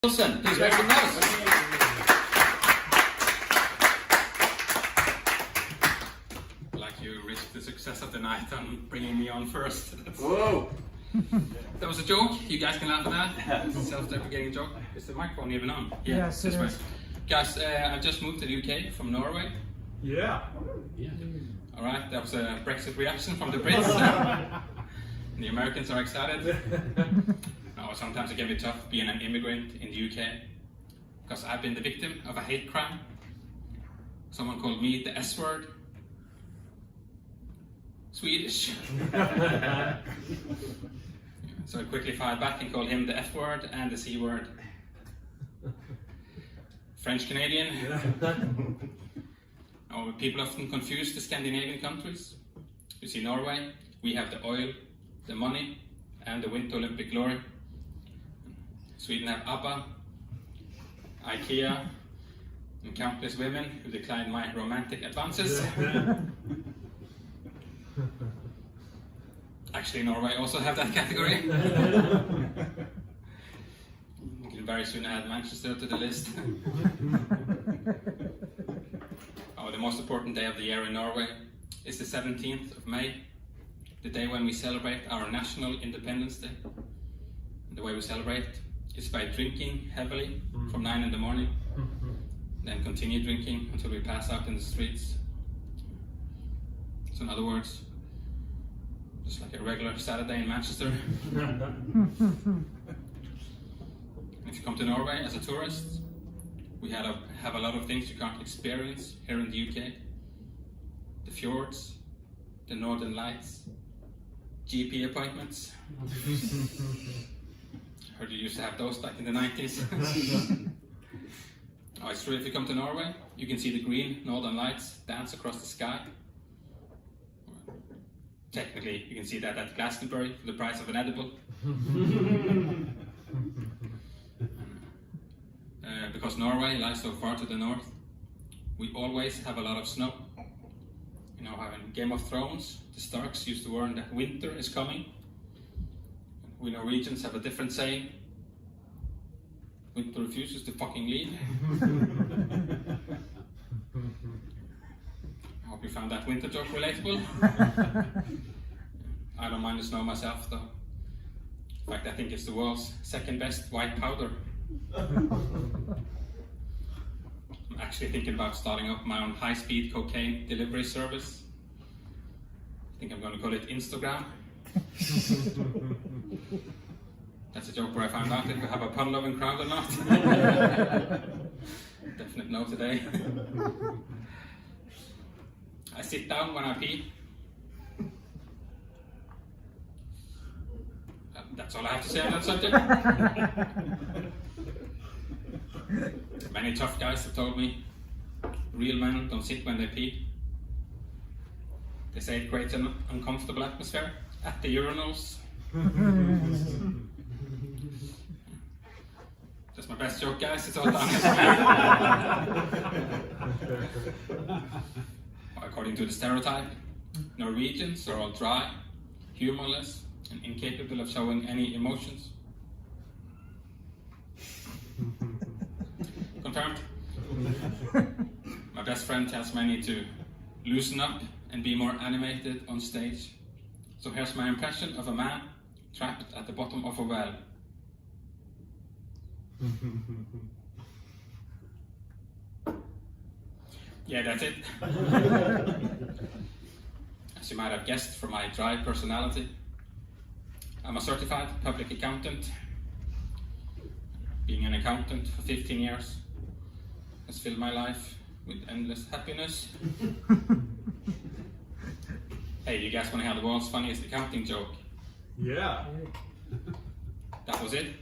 Stephenson, please make some noise. Like you risked the success of the night on bringing me on first. Whoa! That was a joke. You guys can laugh at that. Self-deprecating joke. Is the microphone even on? Yeah, yes, this it way. is. Guys, I just moved to the UK from Norway. Yeah. All right, that was a Brexit reaction from the Brits. The Americans are excited. No, sometimes it can be tough being an immigrant in the UK because I've been the victim of a hate crime. Someone called me the S word. Swedish. So I quickly fired back and called him the F word and the C word. French Canadian. Oh, people often confuse the Scandinavian countries. You see, Norway, we have the oil, the money, and the Winter Olympic glory. Sweden have ABBA, IKEA, and countless women who declined my romantic advances. Actually, Norway also have that category. We can very soon add Manchester to the list. Oh, the most important day of the year in Norway is the 17th of May, the day when we celebrate our National Independence Day. And the way we celebrate is by drinking heavily from 9 in the morning, then continue drinking until we pass out in the streets. So in other words, just like a regular Saturday in Manchester. If you come to Norway as a tourist, we have a lot of things you can't experience here in the UK. The fjords, the northern lights, GP appointments. Heard you used to have those back in the 90s. Oh, it's true, if you come to Norway, you can see the green northern lights dance across the sky. Technically, you can see that at Glastonbury for the price of an edible. Because Norway lies so far to the north, we always have a lot of snow. You know how in Game of Thrones, the Starks used to warn that winter is coming. We Norwegians have a different saying. Winter refuses to fucking leave. I hope you found that winter joke relatable. I don't mind the snow myself though. In fact, I think it's the world's second best white powder. I'm actually thinking about starting up my own high-speed cocaine delivery service. I think I'm going to call it Instagram. That's a joke where I found out if we have a pun-loving crowd or not. Definite no today. I sit down when I pee. That's all I have to say on that subject. Many tough guys have told me real men don't sit when they pee. They say it creates an uncomfortable atmosphere at the urinals. That's my best joke, guys. It's all done. According to the stereotype, Norwegians are all dry, humorless, and incapable of showing any emotions. Confirmed. My best friend tells me I need to loosen up and be more animated on stage. So here's my impression of a man trapped at the bottom of a well. Yeah, that's it. As you might have guessed from my dry personality, I'm a certified public accountant. Being an accountant for 15 years has filled my life with endless happiness. Hey, you guys want to hear the world's funniest accounting joke? Yeah. That was it.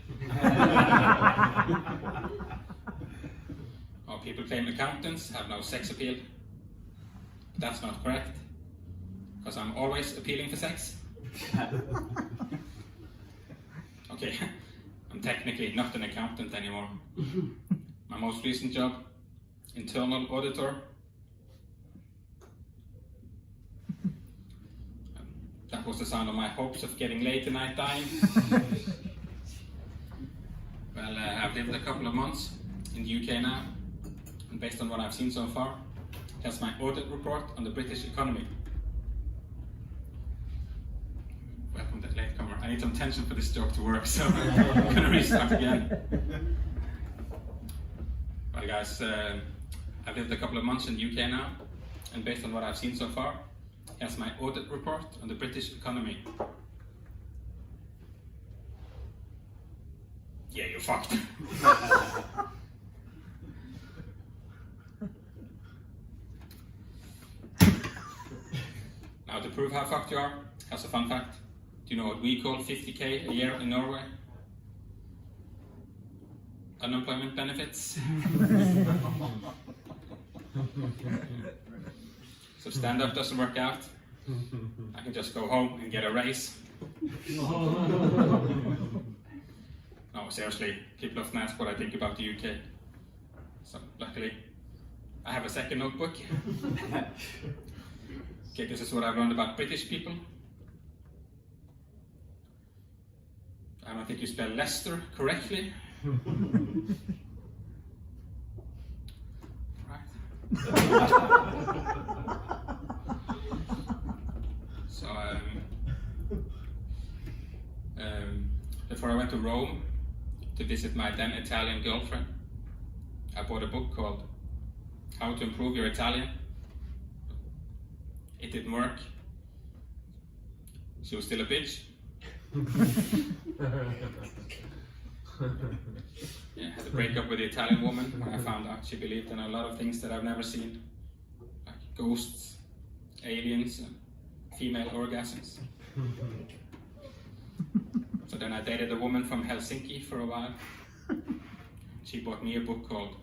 Oh, people claim accountants have no sex appeal. But that's not correct, because I'm always appealing for sex. Okay, I'm technically not an accountant anymore. My most recent job, internal auditor. That was the sound of my hopes of getting late tonight dying. Well, I've lived a couple of months in the UK now, and based on what I've seen so far, here's my audit report on the British economy. Welcome, that latecomer. I need some tension for this joke to work, so I'm gonna restart again. Well, guys, I've lived a couple of months in the UK now, and based on what I've seen so far, here's my audit report on the British economy. Yeah, you're fucked. Now, to prove how fucked you are, here's a fun fact. Do you know what we call 50k a year in Norway? Unemployment benefits. So stand-up doesn't work out. I can just go home and get a raise. No, seriously, people often ask what I think about the UK. So, luckily, I have a second notebook. Okay, this is what I've learned about British people. I don't think you spell Leicester correctly. Right. So, before I went to Rome to visit my then Italian girlfriend, I bought a book called How to Improve Your Italian. It didn't work. She was still a bitch. Yeah, I had to break up with the Italian woman when I found out she believed in a lot of things that I've never seen, like ghosts, aliens, and female orgasms. So then I dated a woman from Helsinki for a while. She bought me a book called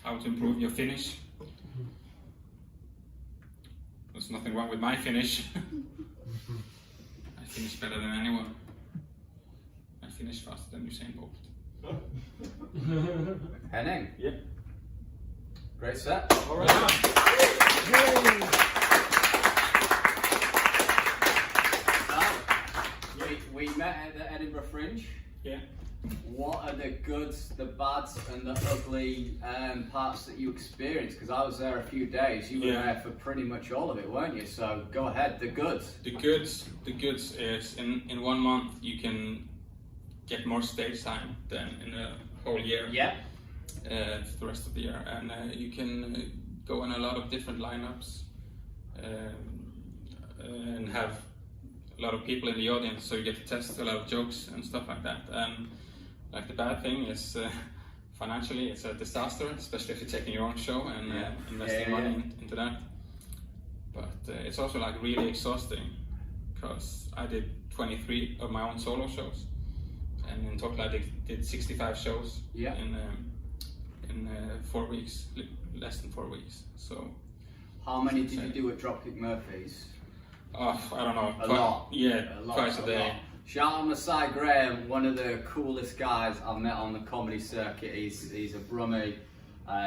How to Improve Your Finnish. There's nothing wrong with my Finnish. I finish better than anyone. I finish faster than Usain Bolt. Henning. Yep. Great set. All right. We met at the Edinburgh Fringe. Yeah. What are the goods, the bads, and the ugly parts that you experienced? Because I was there a few days. You were there for pretty much all of it, weren't you? So go ahead. The goods. The goods is in 1 month you can get more stage time than in a whole year. Yeah. For the rest of the year, and you can go on a lot of different lineups and have a lot of people in the audience, so you get to test a lot of jokes and stuff like that. Like the bad thing is financially it's a disaster, especially if you're taking your own show and investing money into that. But it's also like really exhausting, because I did 23 of my own solo shows, and in total I did 65 shows in 4 weeks, less than 4 weeks. So how many did you do at Dropkick Murphys? Oh, I don't know. A lot. Yeah, twice a day. Lot. Shout out Masai Graham, one of the coolest guys I've met on the comedy circuit. He's a Brummie.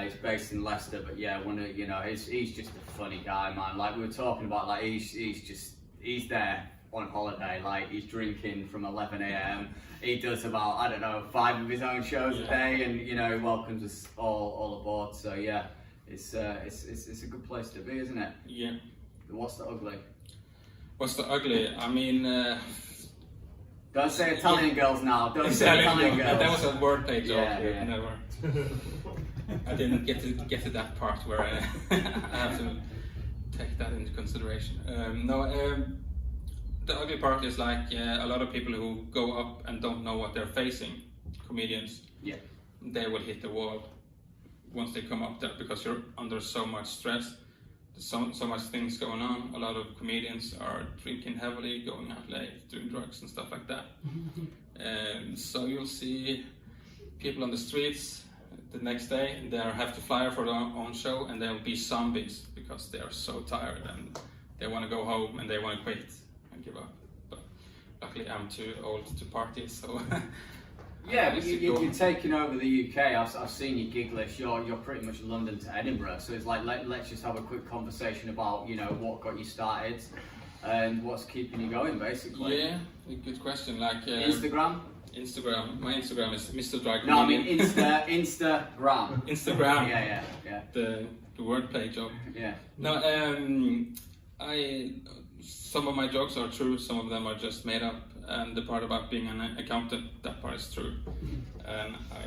He's based in Leicester, but yeah, he's just a funny guy, man. Like we were talking about, like he's there on holiday. Like he's drinking from 11 a.m. He does about, I don't know, 5 of his own shows a day, and he welcomes us all aboard. So yeah, it's a good place to be, isn't it? Yeah. What's the ugly? What's the ugly? I mean, don't say Italian girls now. Don't say Italian girls. That was a wordplay joke. Yeah. Never. I didn't get to that part where I have to take that into consideration. The ugly part is like a lot of people who go up and don't know what they're facing, comedians. Yeah. They will hit the wall once they come up there, because you're under so much stress. There's so much things going on. A lot of comedians are drinking heavily, going out late, doing drugs and stuff like that. So you'll see people on the streets the next day. They have to fly for their own show, and they'll be zombies because they are so tired and they want to go home and they want to quit and give up. But luckily, I'm too old to party, so. Yeah, but you're taking over the UK. I've seen your gig list. You're pretty much London to Edinburgh. So it's like let's just have a quick conversation about what got you started and what's keeping you going, basically. Yeah, a good question. Like Instagram. Instagram. My Instagram is Mr. Dry No, I mean Comedian. Instagram. Instagram. Yeah. The wordplay joke. Yeah. No, some of my jokes are true, some of them are just made up, and the part about being an accountant, that part is true, and I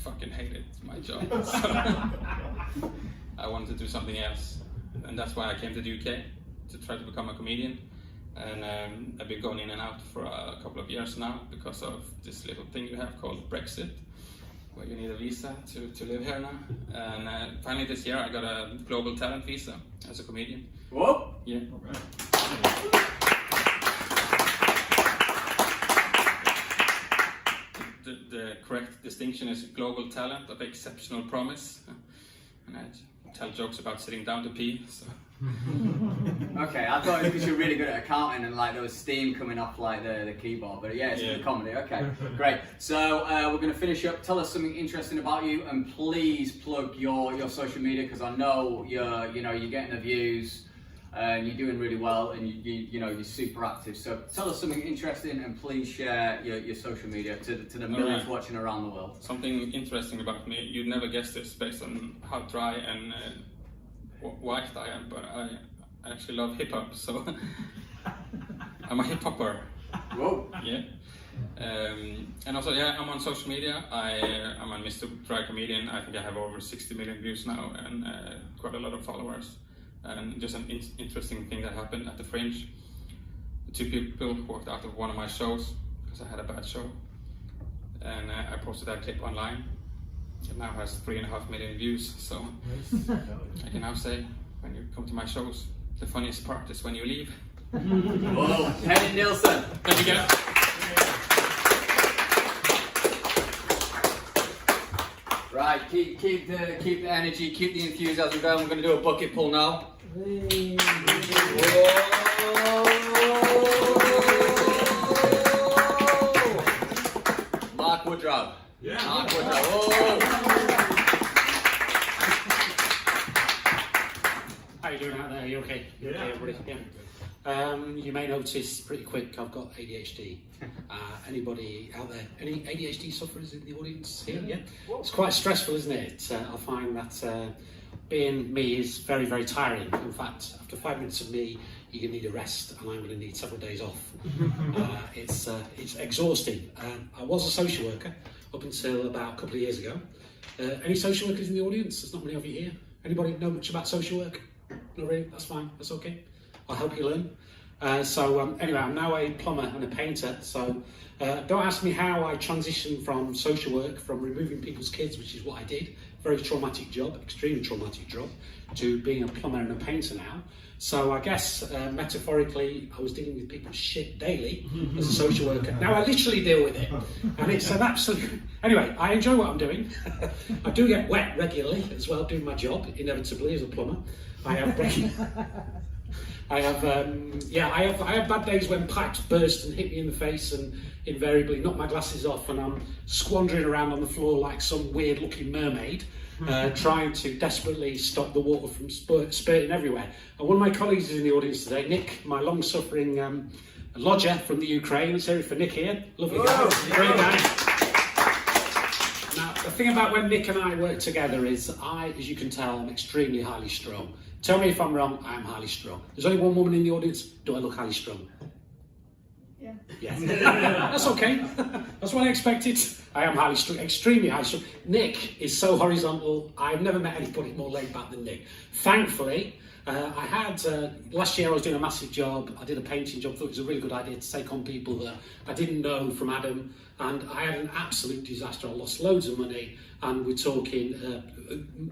fucking hated my job. So I wanted to do something else, and that's why I came to the UK to try to become a comedian. And I've been going in and out for a couple of years now because of this little thing you have called Brexit, where you need a visa to live here now. And finally this year I got a global talent visa as a comedian. Whoa! Yeah. The correct distinction is global talent of exceptional promise. And I tell jokes about sitting down to pee. So. Okay, I thought it was because you're really good at accounting and like there was steam coming off like the keyboard, but yeah, it's for the comedy. Okay, great. So we're going to finish up. Tell us something interesting about you, and please plug your social media because I know you're getting the views and you're doing really well, and you're super active. So tell us something interesting, and please share your social media to the millions watching around the world. Something interesting about me, you'd never guess this based on how dry and white I am, but I actually love hip hop, so I'm a hip hopper. Whoa! Yeah. And also, I'm on social media. I'm on Mr. Dry Comedian. I think I have over 60 million views now and quite a lot of followers. And just an interesting thing that happened at the Fringe. 2 people walked out of one of my shows because I had a bad show, and I posted that clip online. It now has 3.5 million views, so I can now say, when you come to my shows, the funniest part is when you leave. Whoa, Henry Nilsson. There we go. Right, keep the energy, keep the enthusiasm going. We're going to do a bucket pull now. Mark Woodrow. Yeah. Mark Woodrow. Whoa. How you doing out there? Are you okay? Yeah. Okay, everybody? Yeah. You may notice pretty quick I've got ADHD. Anybody out there? Any ADHD sufferers in the audience here? Yeah. It's quite stressful, isn't it? I find that being me is very, very tiring. In fact, after 5 minutes of me, you're going to need a rest, and I'm going to need several days off. It's exhausting. I was a social worker up until about a couple of years ago. Any social workers in the audience? There's not many of you here. Anybody know much about social work? Not really? That's fine. That's okay. I'll help you learn. Anyway, I'm now a plumber and a painter, so don't ask me how I transitioned from social work, from removing people's kids, which is what I did, very traumatic job, extremely traumatic job, to being a plumber and a painter now. So I guess metaphorically, I was dealing with people's shit daily as a social worker. Now I literally deal with it, and it's an absolute... Anyway, I enjoy what I'm doing. I do get wet regularly as well, doing my job, inevitably, as a plumber. I have bad days when pipes burst and hit me in the face and invariably knock my glasses off, and I'm squandering around on the floor like some weird looking mermaid, trying to desperately stop the water from spurting everywhere. And one of my colleagues is in the audience today, Nick, my long suffering lodger from the Ukraine. Let's hear it for Nick here. Lovely guy, great guy. Now, the thing about when Nick and I work together is as you can tell, I'm extremely highly strung. Tell me if I'm wrong, I am highly strung. There's only one woman in the audience. Do I look highly strung? Yeah. That's okay. That's what I expected. I am highly strung, extremely highly strung. Nick is so horizontal. I've never met anybody more laid back than Nick. Thankfully, I had, last year I was doing a massive job. I did a painting job, thought it was a really good idea to take on people that I didn't know from Adam, and I had an absolute disaster. I lost loads of money, and we're talking,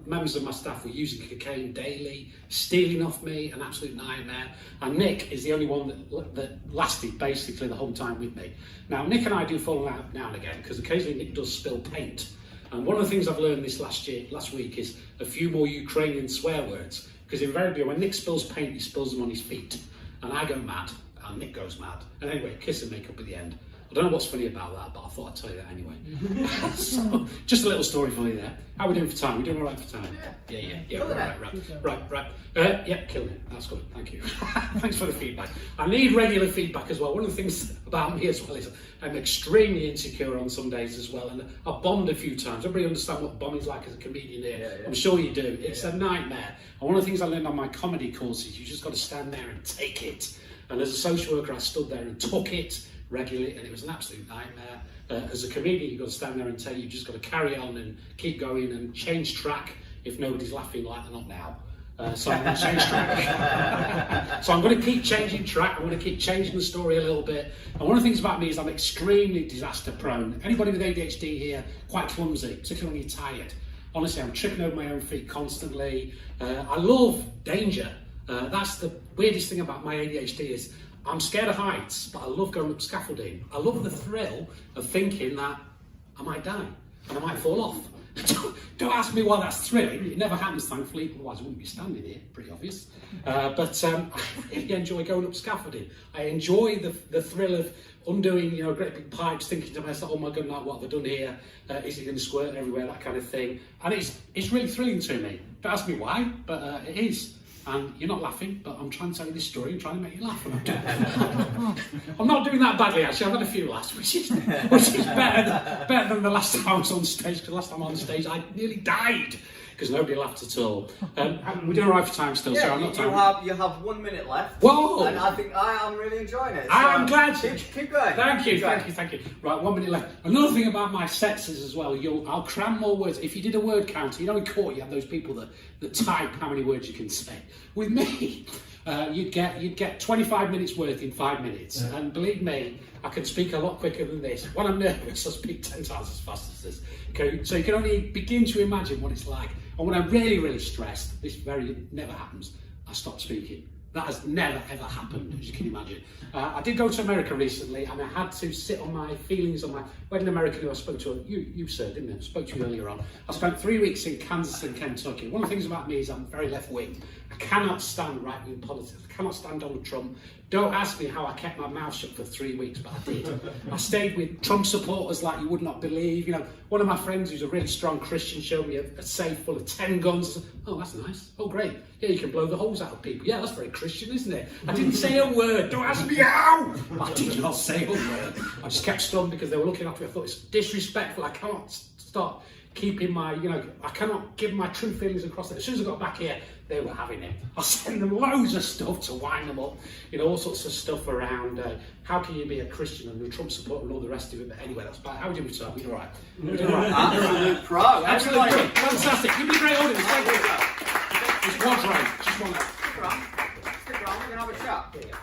members of my staff were using cocaine daily, stealing off me, an absolute nightmare. And Nick is the only one that lasted basically the whole time with me. Now, Nick and I do fall out now and again, because occasionally Nick does spill paint. And one of the things I've learned this last week is a few more Ukrainian swear words. Because invariably when Nick spills paint, he spills them on his feet. And I go mad, and Nick goes mad. And anyway, kiss and make up at the end. I don't know what's funny about that, but I thought I'd tell you that anyway. So, just a little story for you there. How are we doing for time? We're doing all right for time? Yeah. Right. Yeah, killing it. That's good. Thank you. Thanks for the feedback. I need regular feedback as well. One of the things about me as well is I'm extremely insecure on some days as well, and I've bombed a few times. Everybody understand what bombing's like as a comedian here? I'm sure you do. It's a nightmare. And one of the things I learned on my comedy courses, you just got to stand there and take it. And as a social worker, I stood there and took it regularly, and it was an absolute nightmare. As a comedian, you've got to stand there and tell you've just got to carry on and keep going and change track if nobody's laughing like they're not now. So I'm going to change track. So I'm going to keep changing track. I'm going to keep changing the story a little bit. And one of the things about me is I'm extremely disaster prone. Anybody with ADHD here, quite clumsy, particularly when you're tired. Honestly, I'm tripping over my own feet constantly. I love danger. That's the weirdest thing about my ADHD is I'm scared of heights, but I love going up scaffolding. I love the thrill of thinking that I might die and I might fall off. Don't ask me why that's thrilling. It never happens, thankfully, otherwise I wouldn't be standing here, pretty obvious. But I really enjoy going up scaffolding. I enjoy the thrill of undoing, great big pipes, thinking to myself, oh my God, now what have I done here? Is it going to squirt everywhere, that kind of thing. And it's really thrilling to me. Don't ask me why, but it is. And you're not laughing, but I'm trying to tell you this story and trying to make you laugh. I'm not doing that badly, actually. I've had a few laughs, which is better than the last time I was on stage. Because last time I was on stage, I nearly died because nobody laughed at all. We're doing all right for time still, so I'm not time. You have 1 minute left. Whoa! And I think I'm really enjoying it. So I'm glad you. Keep going. Thank you. Right, 1 minute left. Another thing about my sets is as well, I'll cram more words. If you did a word counter, in court you have those people that type how many words you can say. With me, you'd get 25 minutes worth in 5 minutes. Yeah. And believe me, I can speak a lot quicker than this. When I'm nervous, I speak 10 times as fast as this. Okay, so you can only begin to imagine what it's like. And when I'm really, really stressed, this never happens, I stop speaking. That has never, ever happened, as you can imagine. I did go to America recently, and I had to sit on my feelings on my... When an American who I spoke to, you sir, didn't I? I spoke to you earlier on. I spent 3 weeks in Kansas and Kentucky. One of the things about me is I'm very left-wing. I cannot stand right-wing politics. I cannot stand Donald Trump. Don't ask me how I kept my mouth shut for 3 weeks, but I did. I stayed with Trump supporters like you would not believe. One of my friends who's a really strong Christian showed me a safe full of 10 guns. Oh, that's nice. Oh, great. Yeah, you can blow the holes out of people. Yeah, that's very Christian, isn't it? I didn't say a word. Don't ask me how. I did not say a word. I just kept stunned because they were looking at me. I thought it's disrespectful. I cannot start keeping my, I cannot give my true feelings across it. As soon as I got back here, they were having it. I sent them loads of stuff to wind them up, all sorts of stuff around how can you be a Christian and a Trump supporter and all the rest of it. But anyway, that's bad. How are we doing with time? We're all right. We're doing all right. Absolute pro. Absolutely pro. Fantastic. You've been a great audience. Thank you. It's one right. Just one. Stick around. We're going to have a chat. Yeah.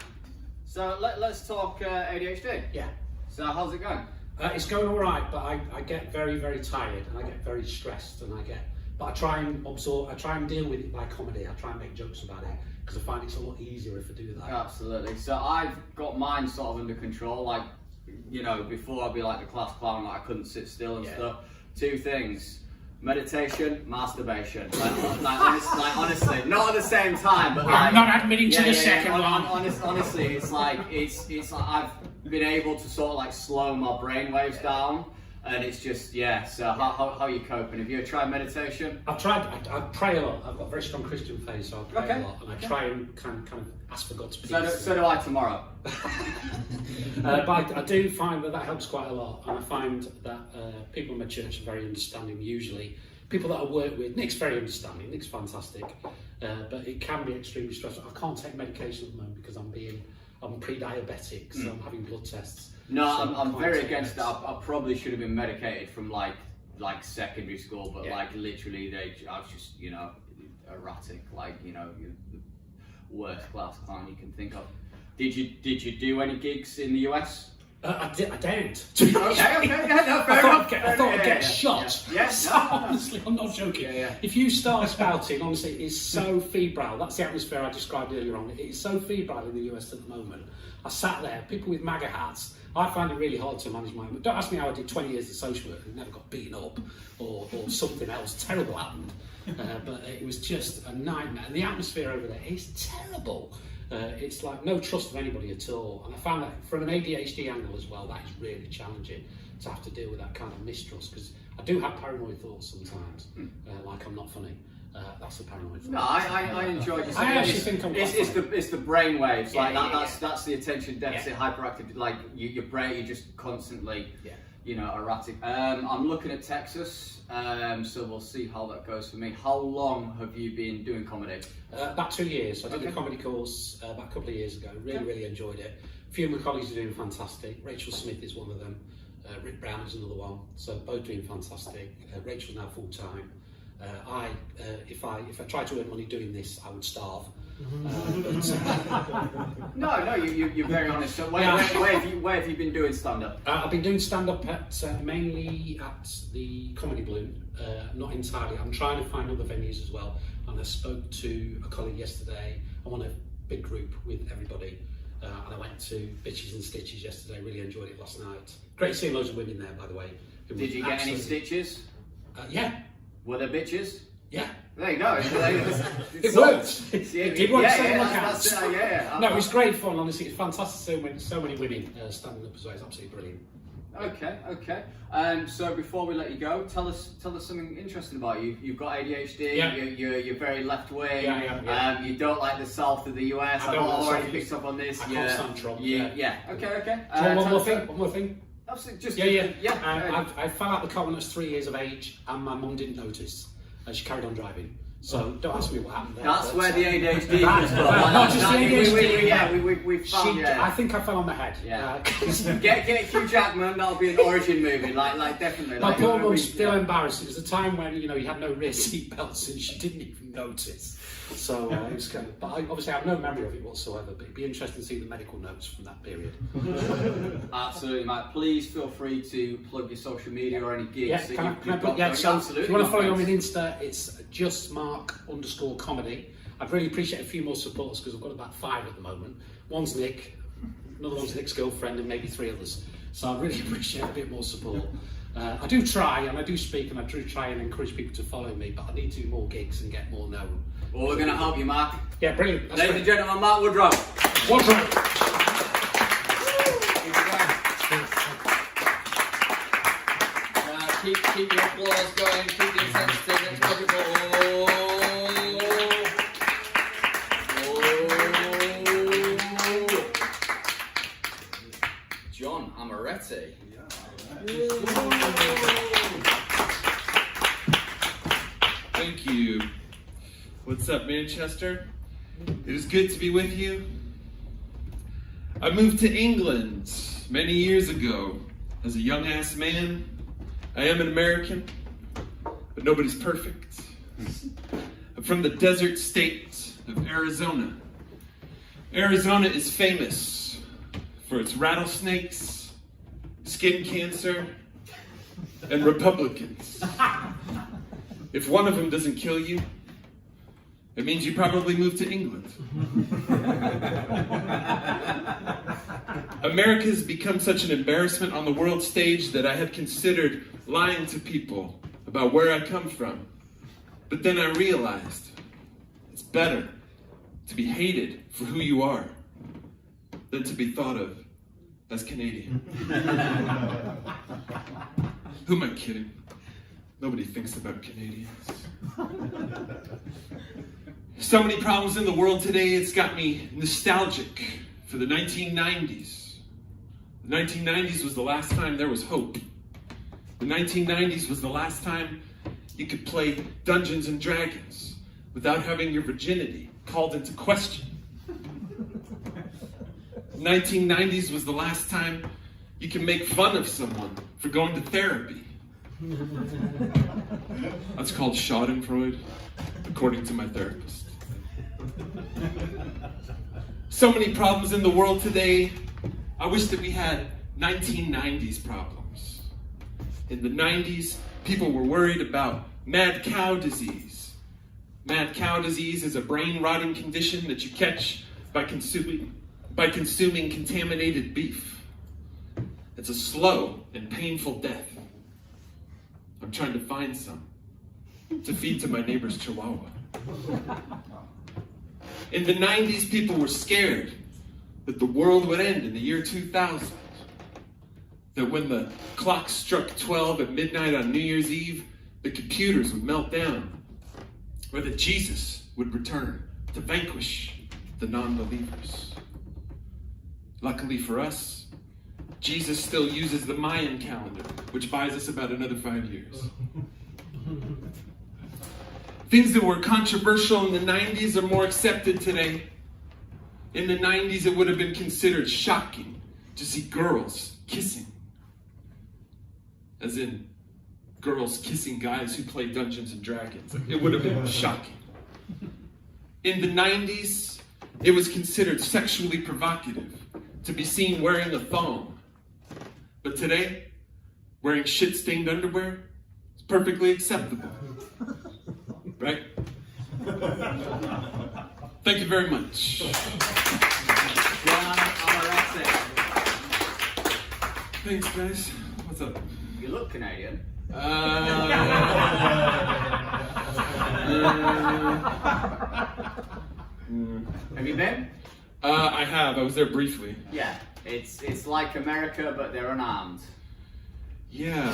So let's talk ADHD. Yeah. So how's it going? It's going all right, but I get very, very tired and I get very stressed but I try and absorb, I try and deal with it by comedy. I try and make jokes about it because I find it's a lot easier if I do that. Absolutely. So I've got mine sort of under control. Like, before I'd be like the class clown, like I couldn't sit still and stuff. 2 things. Meditation, masturbation. Honestly, not at the same time, but I'm not admitting to the second one. Honestly, it's like I've been able to sort of like slow my brain waves down, and it's just So how are you coping? Have you tried meditation? I've tried. I pray a lot. I've got a very strong Christian faith, so I pray a lot, and I try and kind of ask for God's peace. So do I tomorrow. But I do find that helps quite a lot, and I find that people in my church are very understanding. Usually, people that I work with, Nick's very understanding. Nick's fantastic, but it can be extremely stressful. I can't take medication at the moment because I'm pre-diabetic, so I'm having blood tests. No, so I'm very against that. I probably should have been medicated from like secondary school, but like literally I was just erratic, the worst class clown you can think of. Did you do any gigs in the US? I don't. Okay, no, fair enough. I thought I'd get shot. Yes. So, honestly, I'm not joking. If you start spouting, honestly, it's so febrile. That's the atmosphere I described earlier on. It is so febrile in the US at the moment. I sat there, people with MAGA hats. I find it really hard to manage my... Don't ask me how I did 20 years of social work and never got beaten up or something else terrible happened. But it was just a nightmare. And the atmosphere over there is terrible. It's like no trust of anybody at all. And I found that from an ADHD angle as well, that is really challenging to have to deal with that kind of mistrust, because I do have paranoid thoughts sometimes, like I'm not funny. That's the paranoid thought. No, I enjoy just I actually think I'm quite funny. it's the brain waves, Yeah, like yeah, that's the attention deficit hyperactive, like your brain, you're just constantly erratic. I'm looking at Texas, so we'll see how that goes for me. How long have you been doing comedy? About 2 years. I did a comedy course about a couple of years ago. Really enjoyed it. A few of my colleagues are doing fantastic. Rachel Smith is one of them. Rick Brown is another one. So both doing fantastic. Rachel's now full time. If I tried to earn money doing this, I would starve. No, you're very honest. So where have you been doing stand up? I've been doing stand up mainly at the Comedy Bloom. Not entirely. I'm trying to find other venues as well. And I spoke to a colleague yesterday. I'm on a big group with everybody. And I went to Bitches and Stitches yesterday. Really enjoyed it last night. Great seeing loads of women there, by the way. Did you get any stitches? Yeah. Were there bitches? Yeah. There you go. It worked. It did work. No, it was great fun. Honestly, it's fantastic. So many women standing up as well. It's absolutely brilliant. Okay. So before we let you go, tell us something interesting about you. You've got ADHD. Yeah. You're very left wing. Yeah. You don't like the south of the US. I've already picked up on this. I can't stand Trump. Yeah. Okay. One more thing. Absolutely. Just I fell out the car when I was 3 years of age, and my mum didn't notice, and she carried on driving. So don't ask me what happened there. That's where the ADHD comes from. Not just the ADHD. We found. I think I fell on my head. Yeah. Get Hugh Jackman. That'll be an origin movie. Like definitely. My poor mum's still embarrassed. It was a time when you had no rear seat belts, and she didn't even notice. So it was kind of. But obviously I have no memory of it whatsoever. But it'd be interesting to see the medical notes from that period. Absolutely, Matt. Please feel free to plug your social media or any gigs that you've got. So absolutely. if you want to follow me on Insta, it's justmark_comedy. I'd really appreciate a few more supporters because I've got about 5 at the moment. One's Nick, another one's Nick's girlfriend, and maybe 3 others. So I'd really appreciate a bit more support. I do try, and I do speak, and I do try and encourage people to follow me, but I need to do more gigs and get more known. Well, we're going to help you, Mark. Yeah, brilliant. Ladies and gentlemen, Mark Woodrow. Keep your applause going, keep the intensity, let's go people. John Amaretti. Thank you. What's up, Manchester? It is good to be with you. I moved to England many years ago as a young-ass man. I am an American, but nobody's perfect. I'm from the desert state of Arizona. Arizona is famous for its rattlesnakes, skin cancer, and Republicans. If one of them doesn't kill you, it means you probably moved to England. America has become such an embarrassment on the world stage that I had considered lying to people about where I come from. But then I realized it's better to be hated for who you are than to be thought of as Canadian. Who am I kidding? Nobody thinks about Canadians. So many problems in the world today, it's got me nostalgic for the 1990s. The 1990s was the last time there was hope. The 1990s was the last time you could play Dungeons and Dragons without having your virginity called into question. The 1990s was the last time you could make fun of someone for going to therapy. That's called Schadenfreude, according to my therapist. So many problems in the world today. I wish that we had 1990s problems. In the 90s, people were worried about mad cow disease. Mad cow disease is a brain-rotting condition that you catch by consuming contaminated beef. It's a slow and painful death. I'm trying to find some to feed to my neighbor's chihuahua. In the 90s, people were scared that the world would end in the year 2000. That when the clock struck 12 at midnight on New Year's Eve, the computers would melt down. Or that Jesus would return to vanquish the non-believers. Luckily for us, Jesus still uses the Mayan calendar, which buys us about another 5 years. Things that were controversial in the 90s are more accepted today. In the 90s, it would have been considered shocking to see girls kissing. As in, girls kissing guys who play Dungeons and Dragons. It would have been shocking. In the 90s, it was considered sexually provocative to be seen wearing a thong. But today, wearing shit-stained underwear is perfectly acceptable. Right? Thank you very much. Thanks, guys. What's up? You look Canadian. Have you been? I have. I was there briefly. Yeah. It's like America, but they're unarmed. Yeah,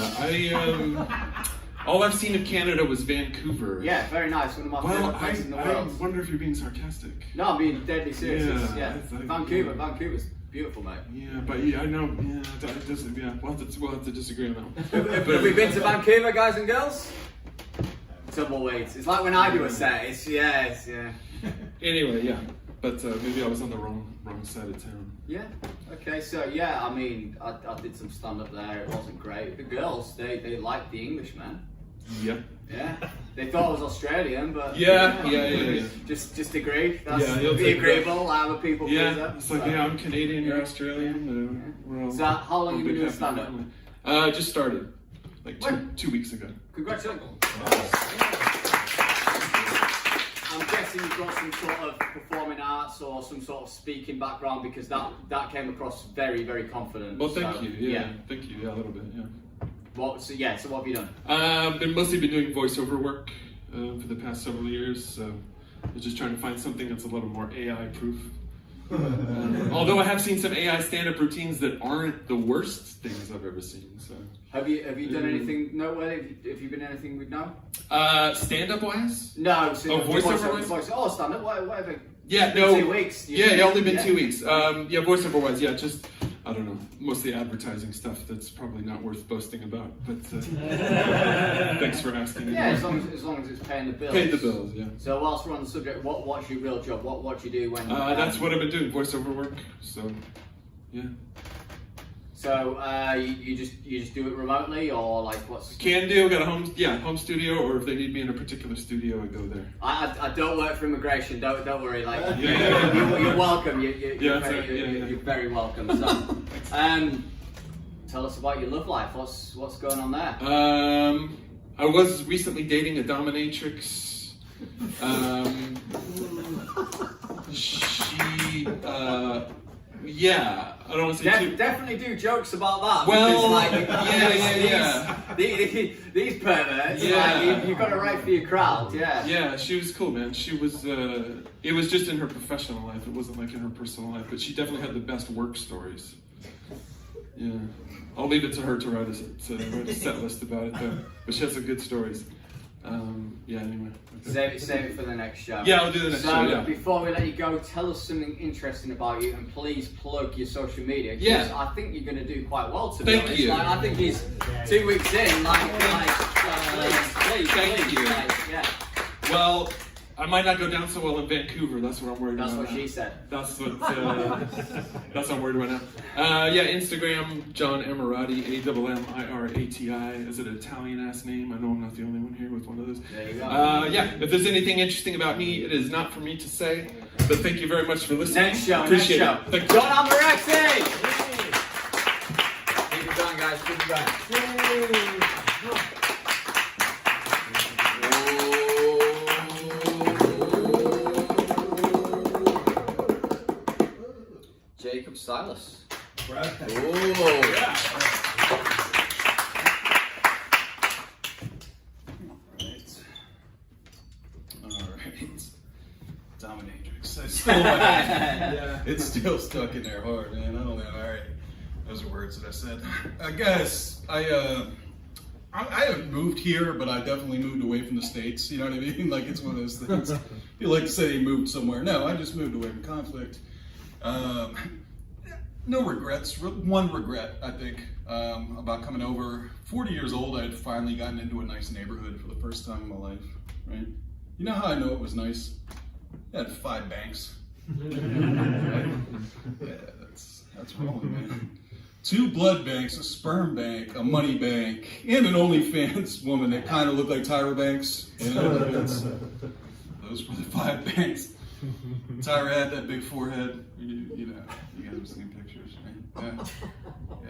all I've seen of Canada was Vancouver. Yeah, very nice. One of my favorite places in the world. I wonder if you're being sarcastic. No, I'm being deadly serious. Yeah, Vancouver's beautiful, mate. Yeah, but I know. Yeah, it doesn't. Yeah, we'll have to disagree on that one. Have we been to Vancouver, guys and girls? Tumbleweeds. It's like when I do a set. It's yeah. Anyway, yeah, but maybe I was on the wrong side of town. Yeah. Okay. So yeah, I mean, I did some stand up there. It wasn't great. The girls, they liked the Englishman. Yeah. Yeah. They thought I was Australian, but yeah. Just agree. That's be agreeable. I'm a people pleaser. Yeah. It's like I'm Canadian, you're Australian. We're all, so how long have you been doing stand up? Just started, like 2 weeks ago. Congratulations. I'm guessing you've got some sort of performing arts or some sort of speaking background because that came across very, very confident. Well, thank you. Yeah, thank you. Yeah, a little bit. Yeah. So what have you done? I've mostly been doing voiceover work for the past several years. So I'm just trying to find something that's a little more AI-proof. Although I have seen some AI stand-up routines that aren't the worst things I've ever seen. So have you done anything noteworthy? Have you been anything we'd know? Stand-up wise? No. So voiceover wise? Oh, stand-up. Whatever. Yeah, no. 2 weeks. Yeah, only been 2 weeks. Yeah, voiceover wise. Yeah, just. I don't know, mostly advertising stuff that's probably not worth boasting about, but thanks for asking. Yeah, as long as it's paying the bills. Paying the bills, yeah. So whilst we're on the subject, what's your real job? What do you do when? That's what I've been doing, voiceover work. So, yeah. So you just do it remotely, or like what's? Can do. Got a home studio, or if they need me in a particular studio, I go there. I don't work for immigration. Don't worry. Like yeah. You're welcome. You're very welcome. So, tell us about your love life. What's going on there? I was recently dating a dominatrix. She. Yeah, I don't want to say definitely do jokes about that. Well, because, these perverts, you've got to write for your crowd, yeah. Yeah, she was cool, man. She was, it was just in her professional life. It wasn't like in her personal life, but she definitely had the best work stories. Yeah, I'll leave it to her to write a set list about it, though. But she has some good stories. Yeah, anyway. Okay. Save it for the next show. Yeah, I'll do the next show, yeah. Before we let you go, tell us something interesting about you, and please plug your social media. Yeah. I think you're going to do quite well, to be Thank honest. you. Like, I think he's 2 weeks in, please, thank you. Yeah. Well, I might not go down so well in Vancouver. That's what I'm worried about. That's what she said. That's what that's what I'm worried about now. Yeah, Instagram, John Amirati, AMMIRATI. Is it an Italian-ass name? I know I'm not the only one here with one of those. There you go. Yeah, if there's anything interesting about me, it is not for me to say. But thank you very much for listening. Next show. Appreciate it. Thank you. John Amirati! Keep it going, guys. Keep it going. Jacob Silas. Right. Oh. Yeah. All right. dominatrix. It's still, it's still stuck in there hard, man. I don't know. All right, those are words that I said. Guys, I haven't moved here, but I definitely moved away from the States. You know what I mean? Like, it's one of those things. You like to say you moved somewhere. No, I just moved away from conflict. No regrets. One regret, I think, about coming over. 40 years old, I had finally gotten into a nice neighborhood for the first time in my life, right? You know how I know it was nice? I had 5 banks. Right? Yeah, that's rolling, man. 2 blood banks, a sperm bank, a money bank, and an OnlyFans woman that kind of looked like Tyra Banks. You know, those were the 5 banks. Tyra had that big forehead. You know, you guys have seen pictures, right? Yeah.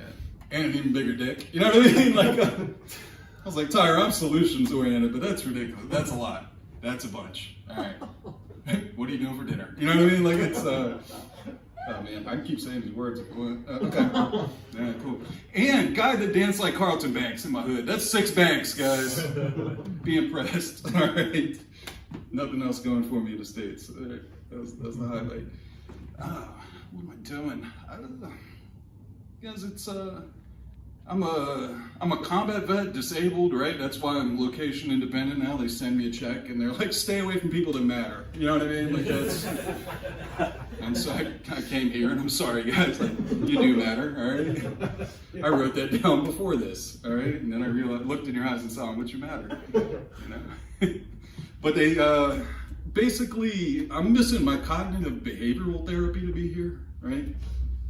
And an even bigger dick. You know what I mean? Like, I was like, Tyra, I'm solutions oriented, but that's ridiculous. That's a lot. That's a bunch. All right. What are you doing for dinner? You know what I mean? Like, it's, oh man, I can keep saying these words if you want. Okay. Yeah, cool. And guy that danced like Carlton Banks in my hood. That's 6 banks, guys. Be impressed. All right. Nothing else going for me in the States. That's the highlight. What am I doing? Guys, it's I'm a combat vet, disabled, right? That's why I'm location independent now. They send me a check and they're like, stay away from people that matter. You know what I mean? Like, that's. And so I came here, and I'm sorry, guys. Like, you do matter, all right? I wrote that down before this, all right? And then I realized, looked in your eyes and saw what you matter. You know. But they basically, I'm missing my cognitive behavioral therapy to be here, right?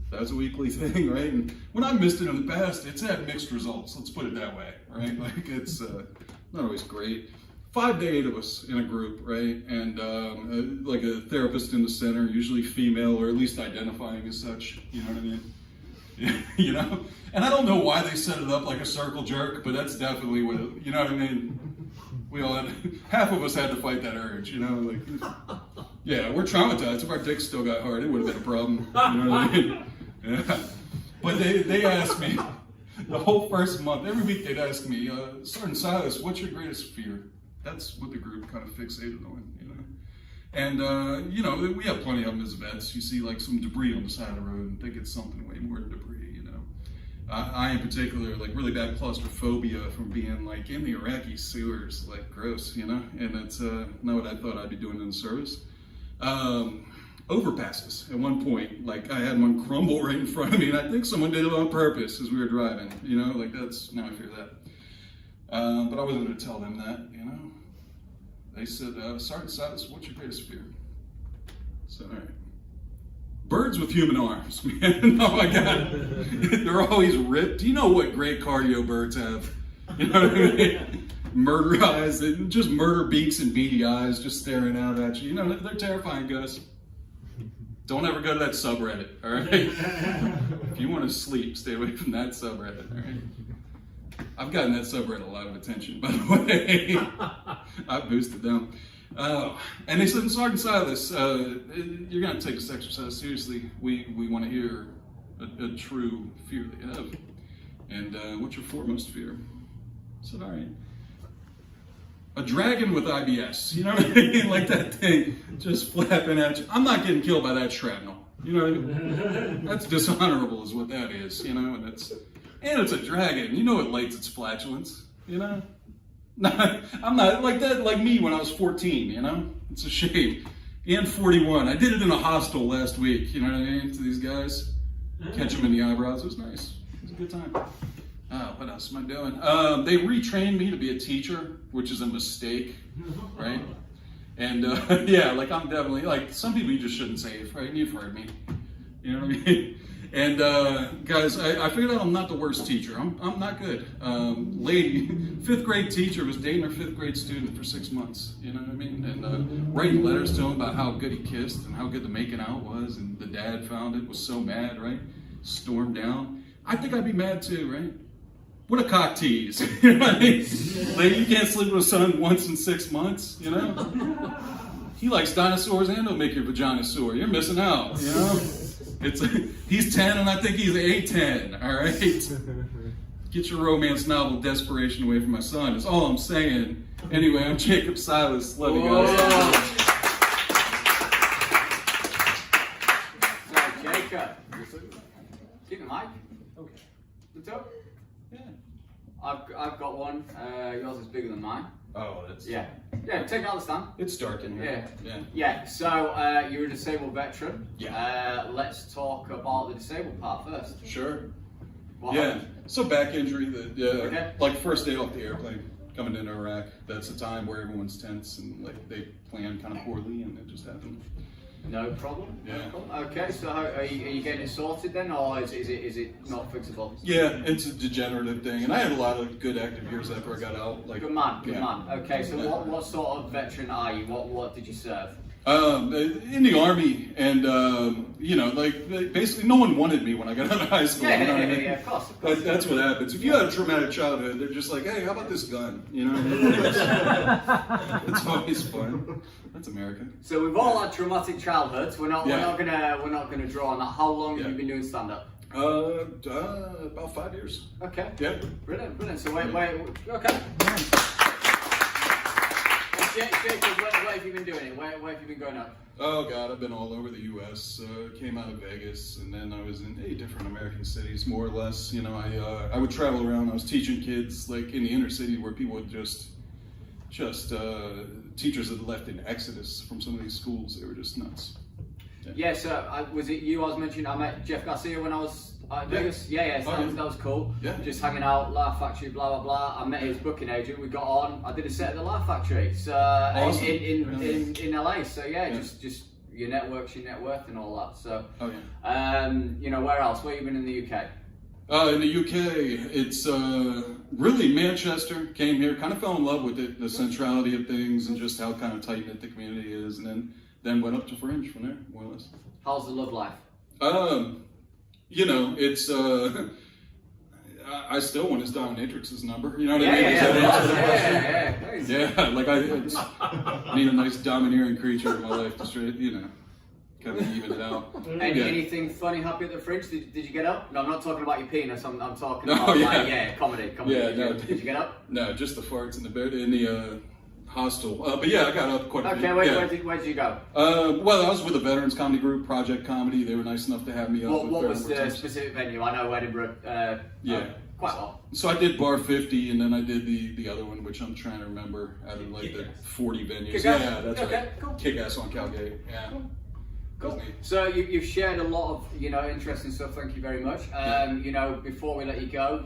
That's a weekly thing, right? And when I missed it in the past, it's had mixed results. Let's put it that way, right? Like, it's not always great. 5 to 8 of us in a group, right? And like a therapist in the center, usually female, or at least identifying as such. You know what I mean? You know? And I don't know why they set it up like a circle jerk, but that's definitely what it, you know what I mean? We all had, half of us had to fight that urge, you know? Like, yeah, we're traumatized. If our dicks still got hard, it would have been a problem. You know what I mean? Yeah. But they asked me, the whole first month, every week they'd ask me, Sergeant Silas, what's your greatest fear? That's what the group kind of fixated on, you know? And, you know, we have plenty of them as vets. You see, like, some debris on the side of the road and think it's something way more than debris, you know? I, in particular, like, really bad claustrophobia from being, like, in the Iraqi sewers, like, gross, you know? And it's not what I thought I'd be doing in the service. Overpasses at one point, like I had one crumble right in front of me, and I think someone did it on purpose as we were driving, you know, like that's, now I fear that. But I wasn't going to tell them that, you know. They said, Sergeant Silas, what's your greatest fear? So, all right. Birds with human arms, man. Oh my God. They're always ripped. Do you know what great cardio birds have? You know what I mean? Murder eyes, just murder beaks and beady eyes just staring out at you. You know, they're terrifying, guys. Don't ever go to that subreddit, all right? If you want to sleep, stay away from that subreddit, all right? I've gotten that subreddit a lot of attention, by the way. I boosted them. And they said, Sergeant Silas, you're going to take this exercise seriously. We want to hear a true fear that you have. And what's your foremost fear? I said, all right. A dragon with IBS, you know what I mean? Like that thing just flapping at you. I'm not getting killed by that shrapnel. You know what I mean? That's dishonorable is what that is, you know? And it's a dragon. You know it lights its flatulence, you know? I'm not like that, like me when I was 14, you know? It's a shame. And 41. I did it in a hostel last week, you know what I mean? To these guys. Catch them in the eyebrows. It was nice. It was a good time. What else am I doing? They retrained me to be a teacher, which is a mistake, right? And yeah, like I'm definitely, like some people you just shouldn't save, right? You've heard me, you know what I mean? And guys, I figured out I'm not the worst teacher. I'm not good. Lady, 5th grade teacher was dating her 5th grade student for 6 months, you know what I mean? And writing letters to him about how good he kissed and how good the making out was, and the dad found it, was so mad, right? Stormed down. I think I'd be mad too, right? What a cock tease, you know what I mean? Lady, you can't sleep with a son once in 6 months, you know? He likes dinosaurs and he'll make your vagina sore. You're missing out, you know? He's 10 and I think he's 8'10", all right? Get your romance novel desperation away from my son is all I'm saying. Anyway, I'm Jacob Silas. Love you guys. yours is bigger than mine. Oh, that's Yeah, take out the stand. It's dark in here. Yeah. So you're a disabled veteran. Yeah. Let's talk about the disabled part first. Sure. What Yeah. happened? So back injury. Okay. Like first day off the airplane coming into Iraq. That's a time where everyone's tense and like they plan kind of poorly, and it just happened. No problem. Yeah. No problem. Okay. So are you getting it sorted then, or is it not fixable? Yeah, it's a degenerative thing, and I had a lot of good active years after I got out. Like Good man. yeah. Okay. So what sort of veteran are you? What did you serve? In the army, and like basically no one wanted me when I got out of high school. You know what I mean? Yeah, of course. But that's what happens. If you had a traumatic childhood, they're just like, hey, how about this gun? You know what I mean? It's always fun. That's America. So we've all had traumatic childhoods. We're not Yeah. gonna draw on that. How long have Yeah. you been doing stand up? About 5 years. Okay. Yeah. Brilliant. So wait. Okay. Jacob, where have you been doing it? Where have you been going up? Oh God, I've been all over the U.S. Came out of Vegas, and then I was in 8 different American cities, more or less. You know, I would travel around. I was teaching kids like in the inner city where people would just teachers had left in exodus from some of these schools. They were just nuts. Yeah. So was it you? I was mentioning I met Jeff Garcia when I was at Vegas. Yeah. So that was cool. Yeah. Just hanging out, Laugh Factory, blah blah blah. I met his booking agent. We got on. I did a set at the Laugh Factory. So Awesome. in LA. So yeah. Just your network's your net worth and all that. So where else? Where you been in the UK? In the UK, it's really Manchester. Came here, kind of fell in love with it, the centrality of things, and just how kind of tight knit the community is, and then went up to Fringe from there, more or less. How's the love life? It's I still want his dominatrix's number. You know what I mean? Yeah. Like I need a nice domineering creature in my life to straight, kind of even it out. Anything funny happen at the Fringe? Did you get up? No, I'm not talking about your penis. I'm talking about comedy. Yeah, Did you get up? No, just the farts in the bed in the hostel. But yeah, I got up quite a bit. Okay, where did you go? Well, I was with a veterans comedy group, Project Comedy. They were nice enough to have me up. What was the specific venue? I know Edinburgh quite well. So I did Bar 50, and then I did the other one, which I'm trying to remember out of like the 40 venues. Kick-Ass? Yeah, that's Okay, right. cool. Kick-Ass on Cowgate. Yeah. Cool. So you've shared a lot of interesting stuff. Thank you very much. Before we let you go,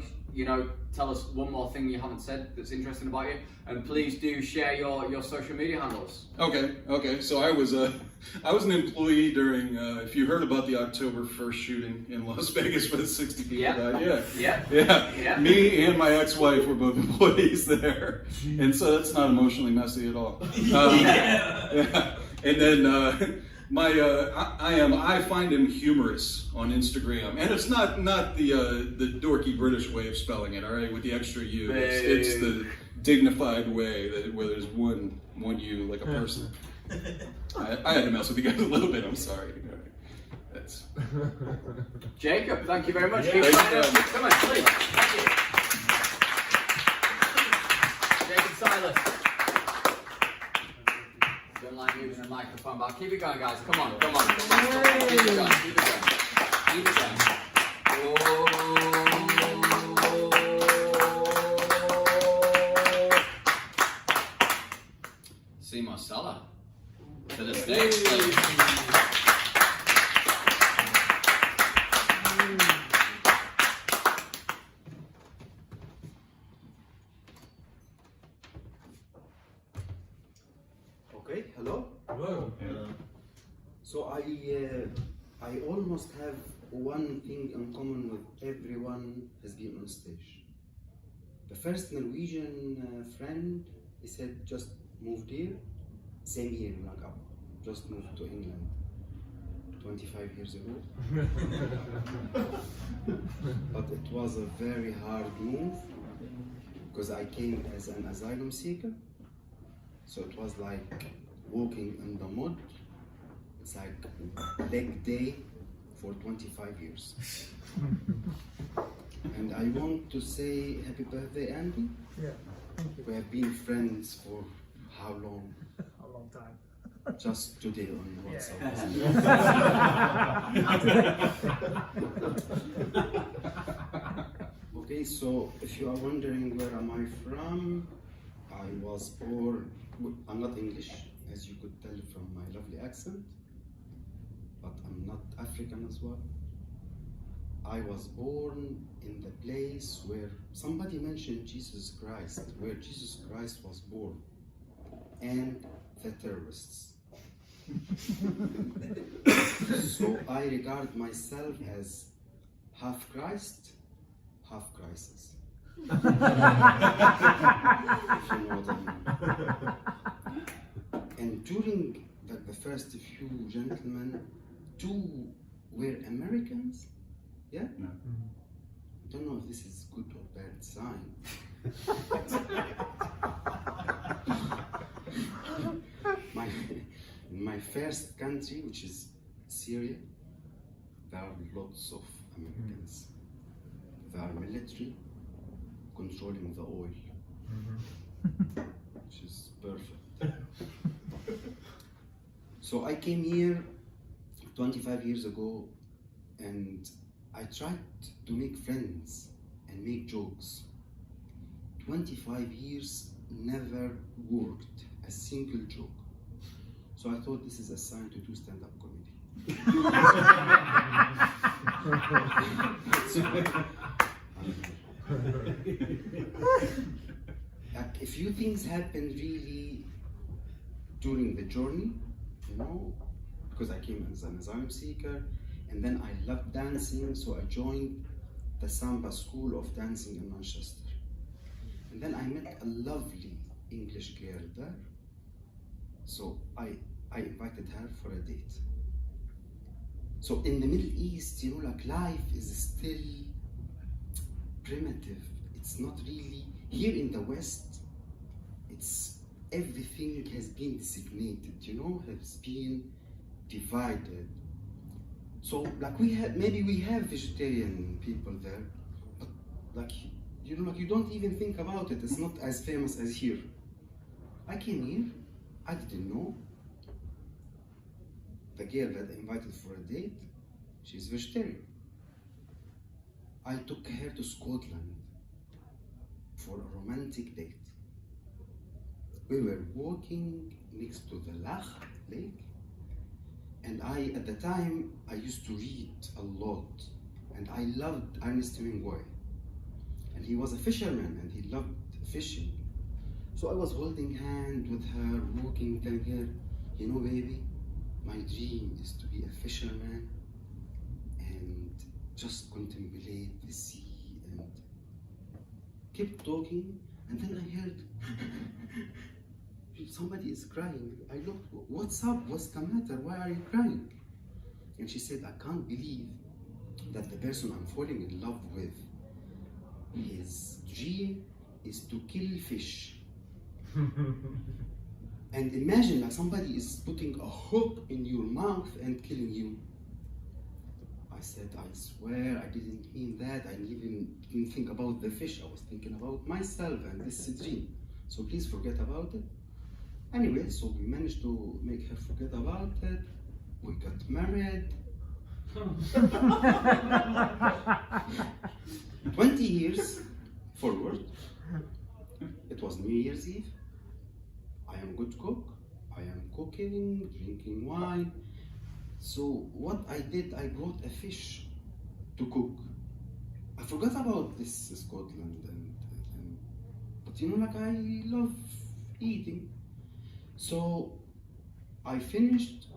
tell us one more thing you haven't said that's interesting about you, and please do share your social media handles. Okay. So I was an employee during. If you heard about the October 1st shooting in Las Vegas where the 60 people died, yeah. Me and my ex-wife were both employees there, and so that's not emotionally messy at all. Yeah. And then. I find him humorous on Instagram, and it's not the dorky British way of spelling it. All right, with the extra U, it's the dignified way where there's one U like a person. I had to mess with you guys a little bit. I'm sorry. That's Jacob. Thank you very much. Yeah. Come on, please. Thank you. Jacob Silas. Don't like using a microphone, but keep it going, guys. Come on. Keep it going. See Marcella to the stage, please. Okay, hello. So I almost have one thing in common with everyone has been on stage. The first Norwegian friend, he said just moved here, same here, like I just moved to England 25 years ago. But it was a very hard move because I came as an asylum seeker. So it was like walking in the mud. It's like leg day for 25 years. And I want to say happy birthday, Andy. Yeah, thank you. We have been friends for how long? A long time. Just today on WhatsApp. Okay, so if you are wondering where am I from, I was born, I'm not English, as you could tell from my lovely accent, but I'm not African as well. I was born in the place where somebody mentioned Jesus Christ, where Jesus Christ was born, and the terrorists. So I regard myself as half Christ, half crisis. If you know what I mean. And during the first few gentlemen, 2 were Americans. Yeah? No. I don't know if this is good or bad sign. In my first country, which is Syria, there are lots of Americans. There are military controlling the oil, which is perfect. So I came here 25 years ago, and I tried to make friends and make jokes. 25 years never worked a single joke. So I thought this is a sign to do stand-up comedy. A few things happened really during the journey, you know, because I came as an asylum seeker, and then I loved dancing, so I joined the Samba School of Dancing in Manchester. And then I met a lovely English girl there, so I invited her for a date. So in the Middle East, you know, like life is still primitive. It's not really, here in the West, it's everything has been designated, you know, has been divided. So like maybe we have vegetarian people there, but like, you know, like you don't even think about it. It's not as famous as here. I came here, I didn't know. The girl that I invited for a date, she's vegetarian. I took her to Scotland for a romantic date. We were walking next to the lake, and at the time, I used to read a lot, and I loved Ernest Hemingway. And he was a fisherman, and he loved fishing. So I was holding hand with her, walking, telling her, you know, baby, my dream is to be a fisherman and just contemplate the sea, and kept talking. And then I heard somebody is crying. I looked, what's up? What's the matter? Why are you crying? And she said, I can't believe that the person I'm falling in love with, his dream is to kill fish. And imagine like somebody is putting a hook in your mouth and killing you. I said, I swear I didn't mean that. I didn't think about the fish. I was thinking about myself and this dream. So please forget about it. Anyway, so we managed to make her forget about it. We got married. 20 years forward, it was New Year's Eve. I am good cook. I am cooking, drinking wine. So what I did, I brought a fish to cook. I forgot about this Scotland, but you know, like I love eating. So I finished.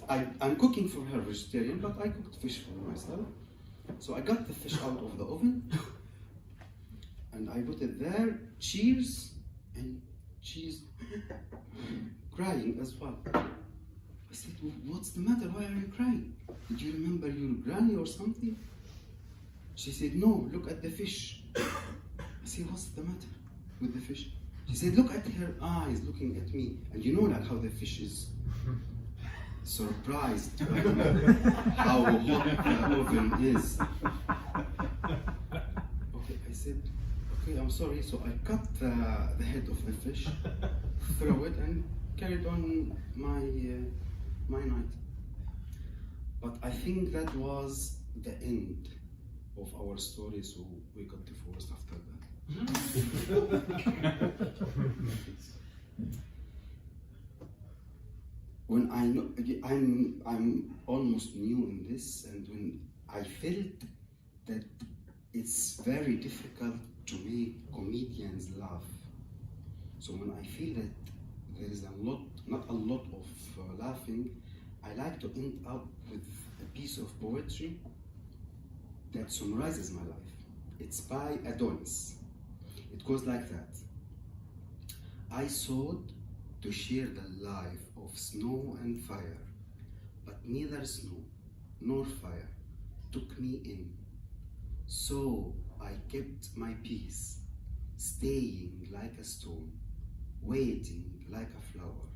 I'm cooking for her vegetarian, but I cooked fish for myself. So I got the fish out of the oven, and I put it there. Cheers, and she's crying as well. I said, what's the matter? Why are you crying? Did you remember your granny or something? She said, no, look at the fish. I said, what's the matter with the fish? She said, look at her eyes looking at me. And you know like how the fish is surprised by how hot the oven is. Okay, I said, okay, I'm sorry. So I cut the head of the fish, throw it, and carried on my night. But I think that was the end of our story, so we got divorced after that. When I know, I'm almost new in this, and when I felt that it's very difficult to make comedians laugh. So when I feel that there is not a lot of laughing, I like to end up with a piece of poetry that summarizes my life. It's by Adonis. It goes like that. I sought to share the life of snow and fire, but neither snow nor fire took me in. So I kept my peace, staying like a stone, waiting like a flower.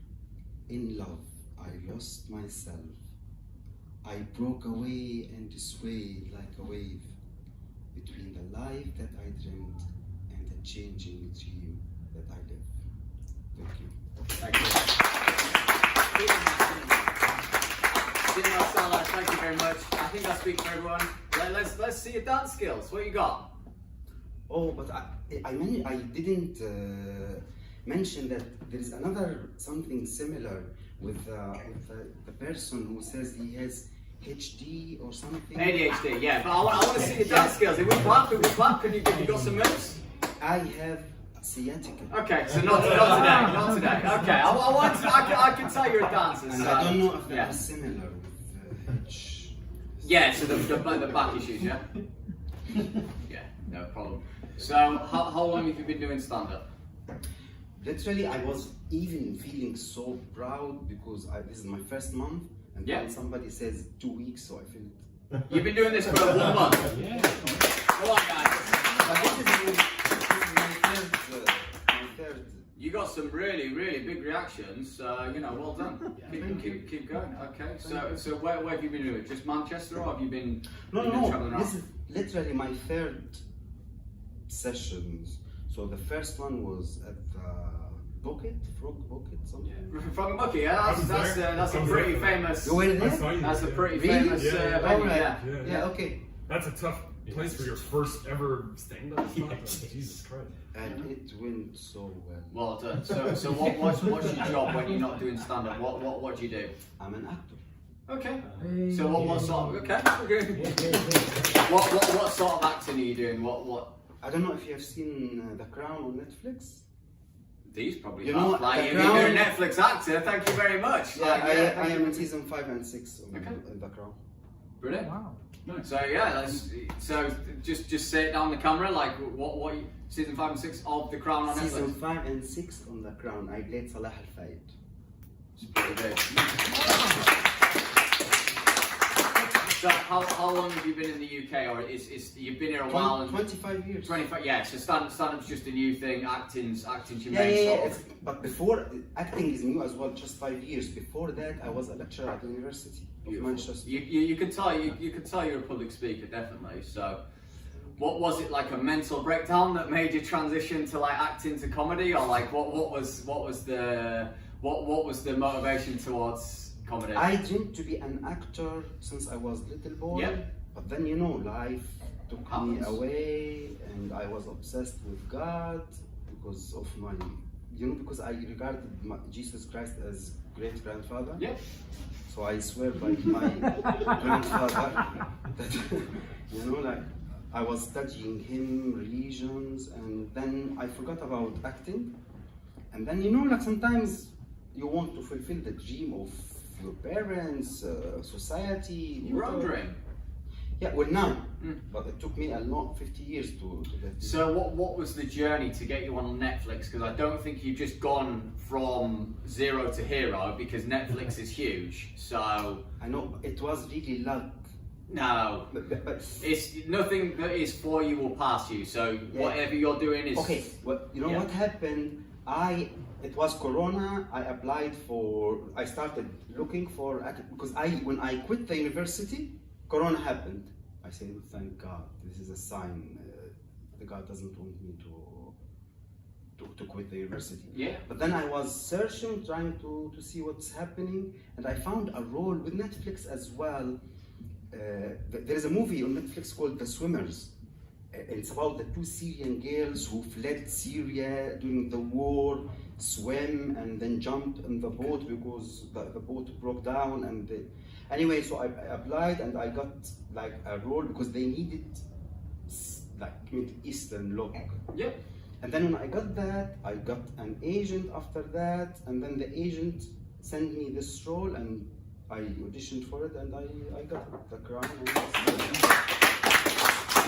In love, I lost myself. I broke away and swayed like a wave between the life that I dreamed and the changing dream that I live. Thank you. Thank you. Thank you very much. I think I speak for everyone. Let's see your dance skills. What you got? Oh, but I didn't mention that there is another something similar with the person who says he has HD or something. ADHD, yeah. But I want to see your dance skills. If we clap, can you got some moves? I have sciatica. Okay, so not today. Okay, I can tell you're a dancer. And So, I don't know if that yeah. is similar with H. Yeah, so the back issues, yeah? Yeah, no problem. So, how long have you been doing stand-up? Literally, I was even feeling so proud because this is my first month, and Yeah. when somebody says 2 weeks, so I feel it. You've been doing this for 1 month? Yeah. Come on, guys. But this is my third. You got some really big reactions, well done. Keep going. Okay, so where have you been doing it? Just Manchester, or have you been traveling No. around? This is literally my third sessions. So the first one was at Frog Bucket, something. From Bucky, yeah, that's a pretty famous. You were there? That's a pretty Really? famous Yeah. venue, Alright. yeah. Yeah, okay. That's a tough place for your first ever stand-up. Jesus Christ. And it went so well. Well done. So what's your job when you're not doing stand-up? What do you do? I'm an actor. Okay. So what sort of what sort of acting are you doing? What? I don't know if you have seen The Crown on Netflix. These probably You have. know, Like, The if you're a Crown- Netflix actor, thank you very much. Yeah, Like, I am in season 5 and 6 on Okay. The Crown. Brilliant. Wow. So yeah, so just say it down the camera. Like what season 5 and 6 of The Crown on Season Netflix. 5 and 6 on The Crown. I played Salah Al Fayed. It's pretty big. So how long have you been in the UK, or is you've been here a while? And 25 years. 25. Yeah. So stand-up's just a new thing. Acting's your Yeah, main yeah, sort yeah. But before, acting is new as well, just 5 years. Before that, I was a lecturer at the University of Beautiful. Manchester. You can tell you can tell you're a public speaker, definitely. So, what was it like, a mental breakdown that made you transition to like acting to comedy, or like what was the motivation towards comedy? I dreamed to be an actor since I was little boy. Yeah. But then life took me Happens. away, and I was obsessed with God because of my, because I regarded Jesus Christ as great grandfather. Yeah. So I swear by my grandfather that I was studying him, religions, and then I forgot about acting. And then sometimes you want to fulfill the dream of your parents, society. Your own whatever. dream. Yeah, well now, but it took me 50 years to get. So what was the journey to get you on Netflix? Because I don't think you've just gone from zero to hero, because Netflix is huge. So I know it was really luck. no, But it's nothing that is for you will pass you. So whatever you're doing is okay. Well, Yeah. what happened? It was Corona. I started looking for because when I quit the university, Corona happened. I said, thank God, this is a sign. The God doesn't want me to quit the university. Yeah. But then I was searching, trying to see what's happening, and I found a role with Netflix as well. There is a movie on Netflix called The Swimmers. It's about the two Syrian girls who fled Syria during the war, swam and then jumped in the boat because the boat broke down. And anyway, so I applied and I got like a role because they needed like Middle Eastern look. Yeah. And then when I got that, I got an agent after that, and then the agent sent me this role and I auditioned for it and I got the crown.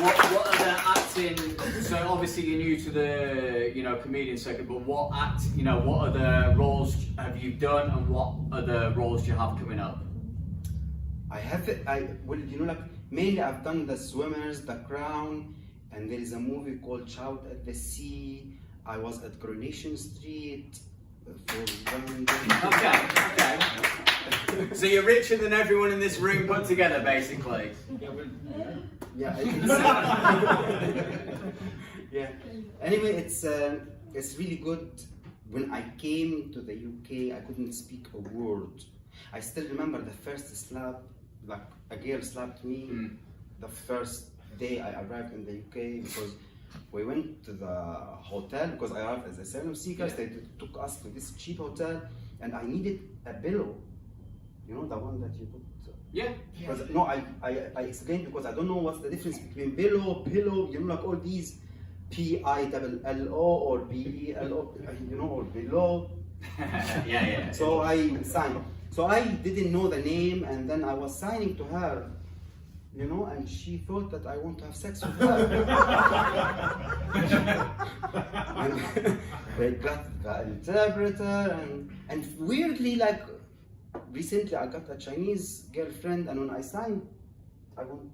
What are the acting? So obviously you're new to the comedian circuit, but what other roles have you done, and what other roles do you have coming up? Mainly I've done The Swimmers, The Crown, and there is a movie called Shout at the Sea. I was at Coronation Street for one day. Okay. So you're richer than everyone in this room put together, basically. Yeah. Yeah. Anyway, it's really good. When I came to the UK, I couldn't speak a word. I still remember the first slap, like a girl slapped me the first day I arrived in the UK, because we went to the hotel because I arrived as asylum seekers. They took us to this cheap hotel and I needed a pillow. You know, the one that you put. Yeah. Because, no, I explained because I don't know what's the difference between pillow, you know, like all these Pillo or Belo, you know, or below. Yeah. So I signed. So I didn't know the name, and then I was signing to her, you know, and she thought that I want to have sex with her. And they got the interpreter, and weirdly, like, recently I got a Chinese girlfriend, and when I signed, I want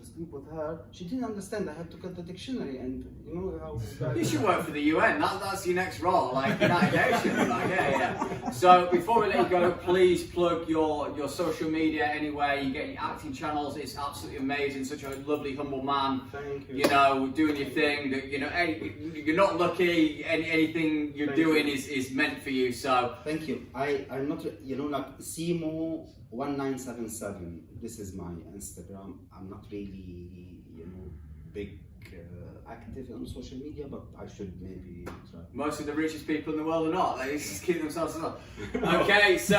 to sleep with her. She didn't understand. I had to get the dictionary, and you know how. You should work for the UN. That's your next role, like United Nations. Like, yeah. So before we let you go, please plug your social media anywhere. You get your acting channels. It's absolutely amazing. Such a lovely, humble man. Thank you. You know, doing your thing. You know, you're not lucky. Anything you're doing is meant for you. So thank you. I'm not, you know, like Simo1977. This is my Instagram. I'm not really, you know, big active on social media, but I should maybe try. Most of the richest people in the world are not. They just keep themselves up. Okay, so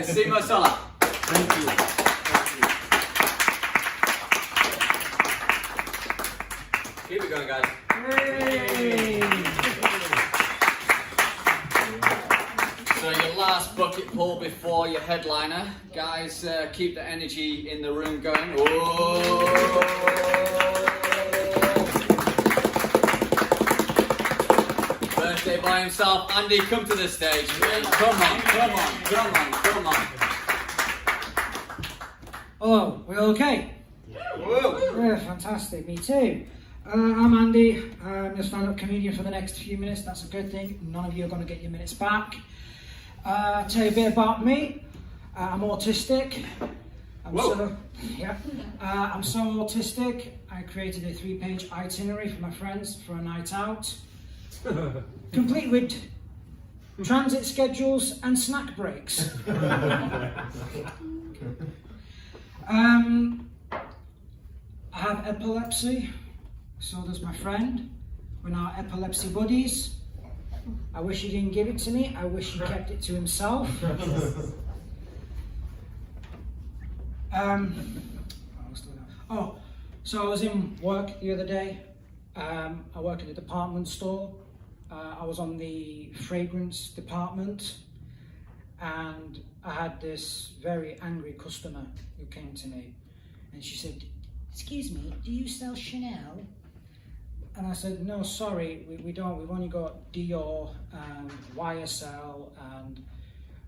Simo Salah. Thank you. Keep it going, guys. So your last bucket pull before your headliner. Guys, keep the energy in the room going. Birthday by himself. Andy, come to the stage. Come on. Oh, we're okay? Whoa. Yeah, fantastic, me too. I'm Andy, I'm a stand-up comedian for the next few minutes. That's a good thing. None of you are going to get your minutes back. Tell you a bit about me. I'm autistic. I'm so autistic, I created a 3-page itinerary for my friends for a night out, complete with transit schedules and snack breaks. I have epilepsy, so does my friend. We're now epilepsy buddies. I wish he didn't give it to me. I wish he kept it to himself. So I was in work the other day. I work in a department store. I was on the fragrance department, and I had this very angry customer who came to me, and she said, "Excuse me, do you sell Chanel?" And I said, "No, sorry, we don't. We've only got Dior and YSL and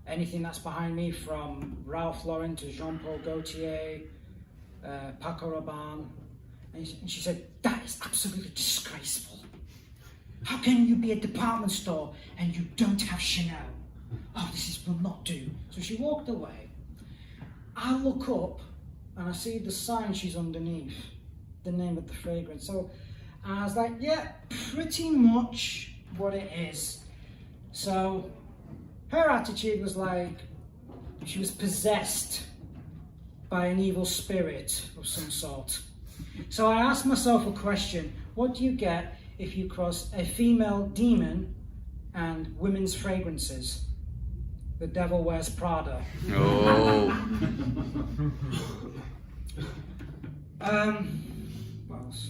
anything that's behind me, from Ralph Lauren to Jean-Paul Gaultier, Paco Rabanne." And she said, "That is absolutely disgraceful. How can you be a department store and you don't have Chanel? Oh, will not do." So she walked away. I look up and I see the sign she's underneath, the name of the fragrance. So I was like, yeah, pretty much what it is. So her attitude was like she was possessed by an evil spirit of some sort. So I asked myself a question: what do you get if you cross a female demon and women's fragrances? The Devil Wears Prada. Oh. What else?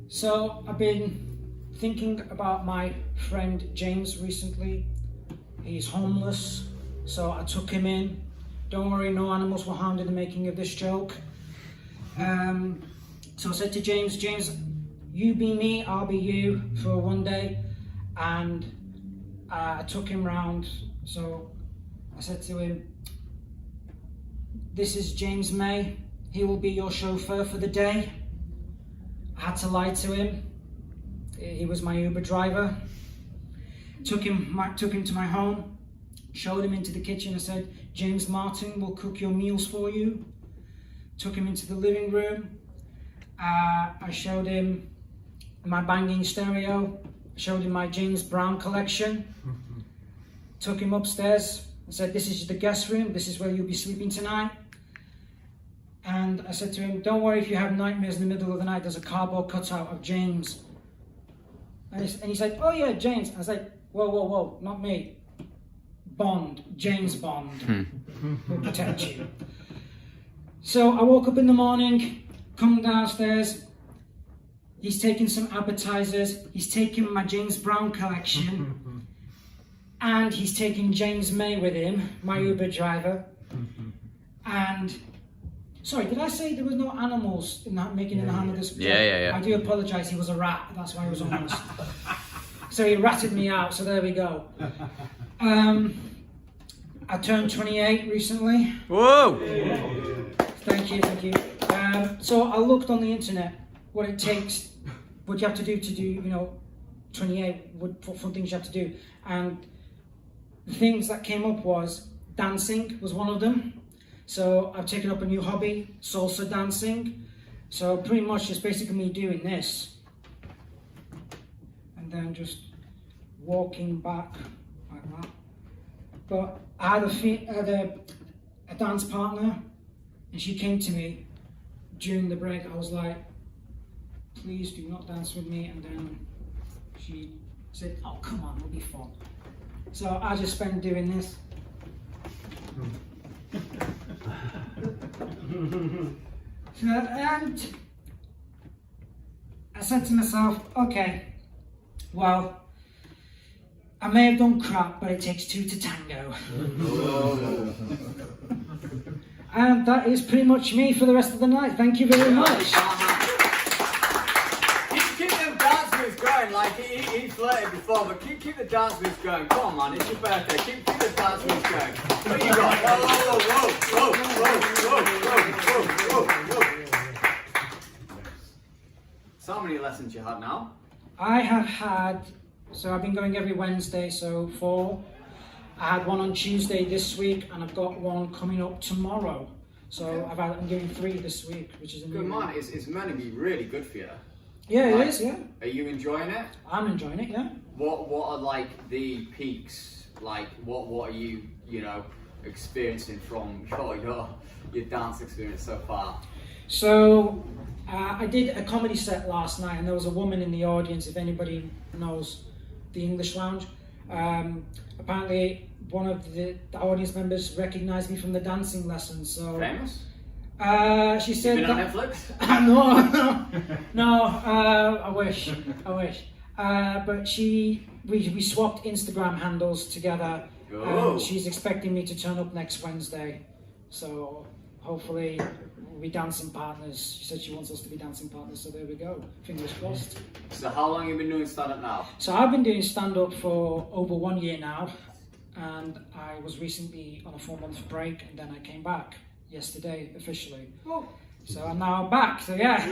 So I've been thinking about my friend James recently. He's homeless, so I took him in. Don't worry, no animals were harmed in the making of this joke. So I said to James, you be me, I'll be you for one day. And I took him round. So I said to him, this is James May. He will be your chauffeur for the day. I had to lie to him. He was my Uber driver. Took him to my home, showed him into the kitchen. I said, James Martin will cook your meals for you. Took him into the living room. I showed him my banging stereo. Showed him my James Brown collection. Took him upstairs. I said, this is the guest room. This is where you'll be sleeping tonight. And I said to him, don't worry if you have nightmares in the middle of the night. There's a cardboard cutout of James. And he said, oh yeah, James. I was like, whoa, not me. Bond, James Bond will protect you. So I woke up in the morning, come downstairs. He's taking some appetizers. He's taking my James Brown collection. And he's taking James May with him, my Uber driver. And, sorry, did I say there was no animals in that making in the hand of this? Yeah. I do apologise, he was a rat, that's why he was homeless. So he ratted me out, so there we go. I turned 28 recently. Whoa! Thank you. So I looked on the internet, what it takes, what you have to do, 28, what fun things you have to do. And the things that came up was dancing was one of them. So I've taken up a new hobby, salsa dancing. So pretty much it's basically me doing this. And then just walking back like that. But I had a dance partner, and she came to me during the break. I was like, please do not dance with me. And then she said, oh, come on, it'll be fun. So I just spent doing this. And I said to myself, okay, well, I may have done crap, but it takes two to tango. And that is pretty much me for the rest of the night. Thank you very much. Keep them dance moves going, like he flirted before, but keep the dance moves going. Come on, man, it's your birthday. Keep the dance moves going. What you got? Whoa. So how many lessons you had now? I have had, so I've been going every Wednesday, so 4. I had one on Tuesday this week, and I've got one coming up tomorrow. So I'm doing 3 this week, which is good, man. It's meant to be really good for you. Yeah, it is. Yeah. Are you enjoying it? I'm enjoying it. Yeah. What are like the peaks? Like what are you experiencing from your dance experience so far? So I did a comedy set last night, and there was a woman in the audience. If anybody knows the English Lounge, apparently one of the audience members recognised me from the dancing lessons. So famous? She said you been that, on Netflix? No. I wish. But we swapped Instagram handles together. She's expecting me to turn up next Wednesday, so hopefully we'll be dancing partners. She said she wants us to be dancing partners, so there we go. Fingers crossed. So how long have you been doing stand-up now? So I've been doing stand-up for over 1 year now, and I was recently on a 4-month break, and then I came back yesterday officially. So I'm now back. So yeah.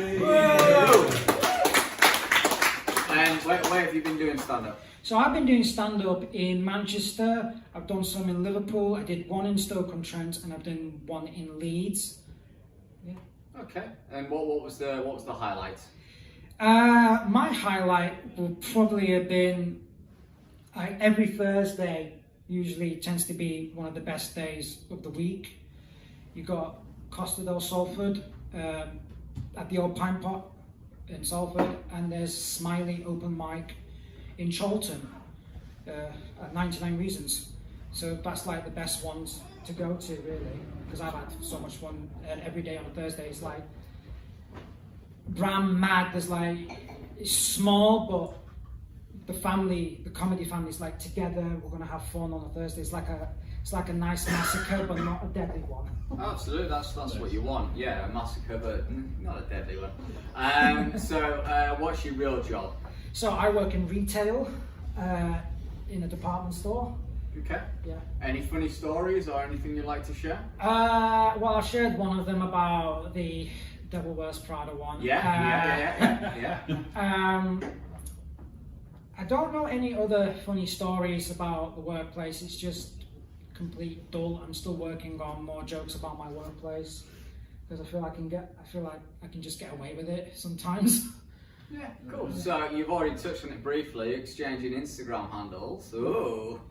And where have you been doing stand-up? So I've been doing stand-up in Manchester. I've done some in Liverpool. I did one in Stoke-on-Trent, and I've done one in Leeds. Yeah. Okay. And what was the highlight? My highlight would probably have been every Thursday. Usually tends to be one of the best days of the week. You got Costa del Salford, at the Old Pine Pot in Salford, and there's Smiley Open Mic in Cholton at 99 Reasons. So that's like the best ones to go to, really, because I've had so much fun. And every day on a Thursday is like brand mad. There's like, it's small, but the comedy family is like together. We're gonna have fun on a Thursday. It's like a nice massacre, but not a deadly one. Absolutely, that's what you want. Yeah, a massacre, but not a deadly one. So, what's your real job? So I work in retail, in a department store. Okay. Yeah. Any funny stories or anything you'd like to share? Well, I shared one of them about the Devil Wears Prada one. Yeah. I don't know any other funny stories about the workplace. It's just complete dull. I'm still working on more jokes about my workplace because I feel like I can just get away with it sometimes. Yeah, cool. So you've already touched on it briefly, exchanging Instagram handles. Ooh.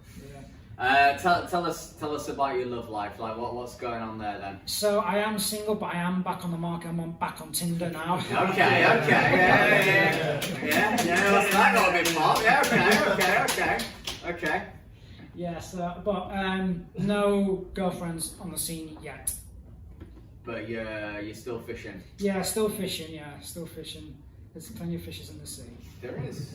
Yeah. Tell us about your love life. Like what's going on there then? So I am single, but I am back on the market. I'm back on Tinder now. Okay. Yeah. What's that got a bit more? Yeah. Okay. Yeah. So, but no girlfriends on the scene yet. But you're still fishing. Yeah, still fishing. Yeah, still fishing. There's plenty of fishes in the sea. There is,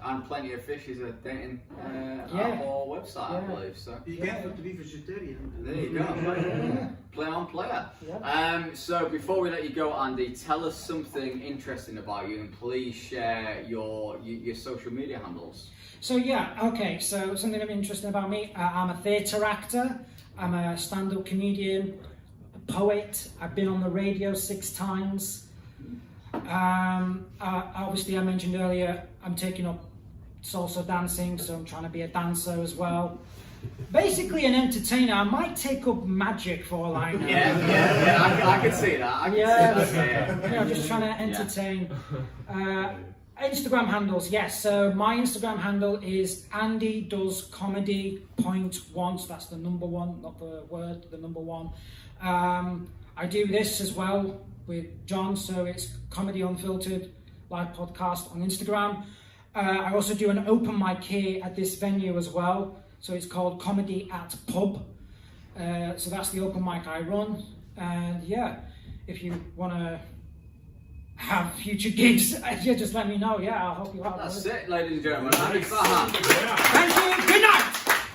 and plenty of fishes are dating Yeah. our website, I believe. So Be careful to be vegetarian. there you go. Play on player. Yeah. So before we let you go, Andy, tell us something interesting about you, and please share your social media handles. So yeah, okay. So something interesting about me. I'm a theatre actor. I'm a stand-up comedian, a poet. I've been on the radio 6 times. Obviously, I mentioned earlier, I'm taking up salsa dancing, so I'm trying to be a dancer as well. Basically, an entertainer. I might take up magic for all I know. Yeah, I can see that. Yeah, I'm just trying to entertain. Instagram handles, yes. So my Instagram handle is Andy Does Comedy .1. So that's the number 1, not the word, the number 1. I do this as well with John, so it's Comedy Unfiltered Live Podcast on Instagram. I also do an open mic here at this venue as well, so it's called Comedy at Pub. So that's the open mic I run, and yeah, if you want to have future gigs, just let me know. Yeah, I'll help you out. That's it, ladies and gentlemen. Andy Fahan. Thank you. Good night.